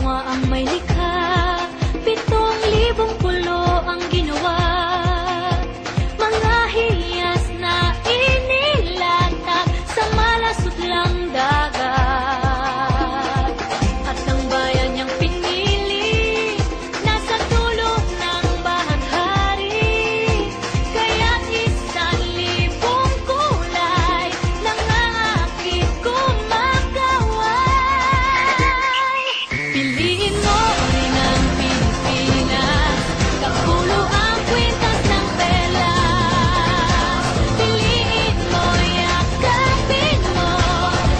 Ang may likha, 7,000 pulo ang ginawa. Mga hiyas na inilatag sa malasutlang dagat. At ang bayan niyang pinili, nasa dulo ng bahaghari. Kaya't 1,000 kulay nangangakit kumakaway. Piliin mo rin ang Pilipinas, kapulo ang kwintas ng perlas. Piliin mo, yakapin mo,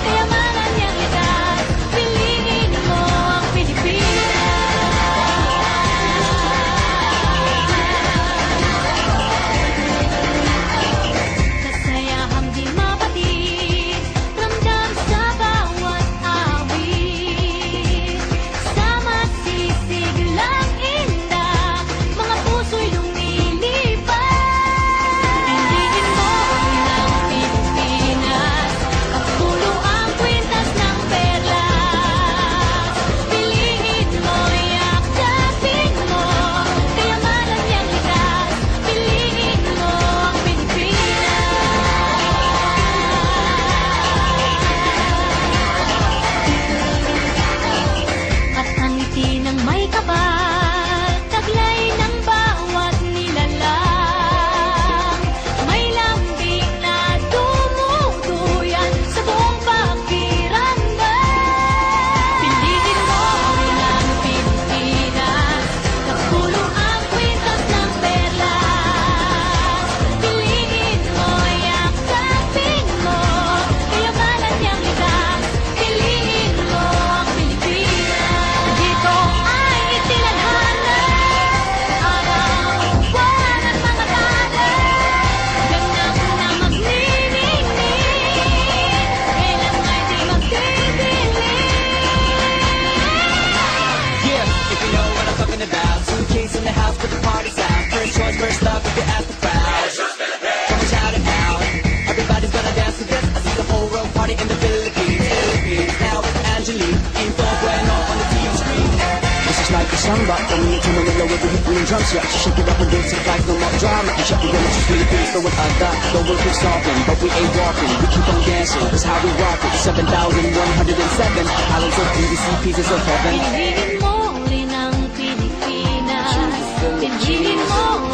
kayamanan niyang likas. Piliin mo ang Pilipinas. Kasayahang di mapatid, ramdam sa bawat awit. Sa masisiglang inda, mga puso'y lumilipad. Piliin mo rin ang Pilipinas, kapulo ang kwintas ng perlas. Piliin mo, yakapin mo, kayamanan niyang likas. Piliin mo ang Pilipinas. At ang ngiti ng may kapal, taglay ng bawat nilalang. May lambing na dumuduyan sa buong pakiramdam. Piliin mo rin ang Pilipinas, kapulo ang kwintas ng perlas. Piliin mo, yakapin mo, kayamanan niyang likas. Piliin mo ang Pilipinas. Dito ay itinadhana, araw, buwan at mga talas. Ganap na magniningning, kailan ay di magdidilim. Yeah, if you know what I'm talking about. Suitcase in the house, put the party's out. First choice, first love, if you ask the crowd. Come and shout it out. Everybody's gonna dance to this. I see the whole world party in the Philippines. Now with Angelique, info bueno on the TV screen. This is like a samba, coming into Manila with the hit with the drums. Yeah, she shake it up and dance it like no more drama. And shut the windows to Philippines, know what I got. The world keeps talking, but we ain't walking. We keep on dancing, that's how we rock it. 7,107 islands of PVC pieces of heaven. Piliin mo rin ang Pilipinas. Piliin mo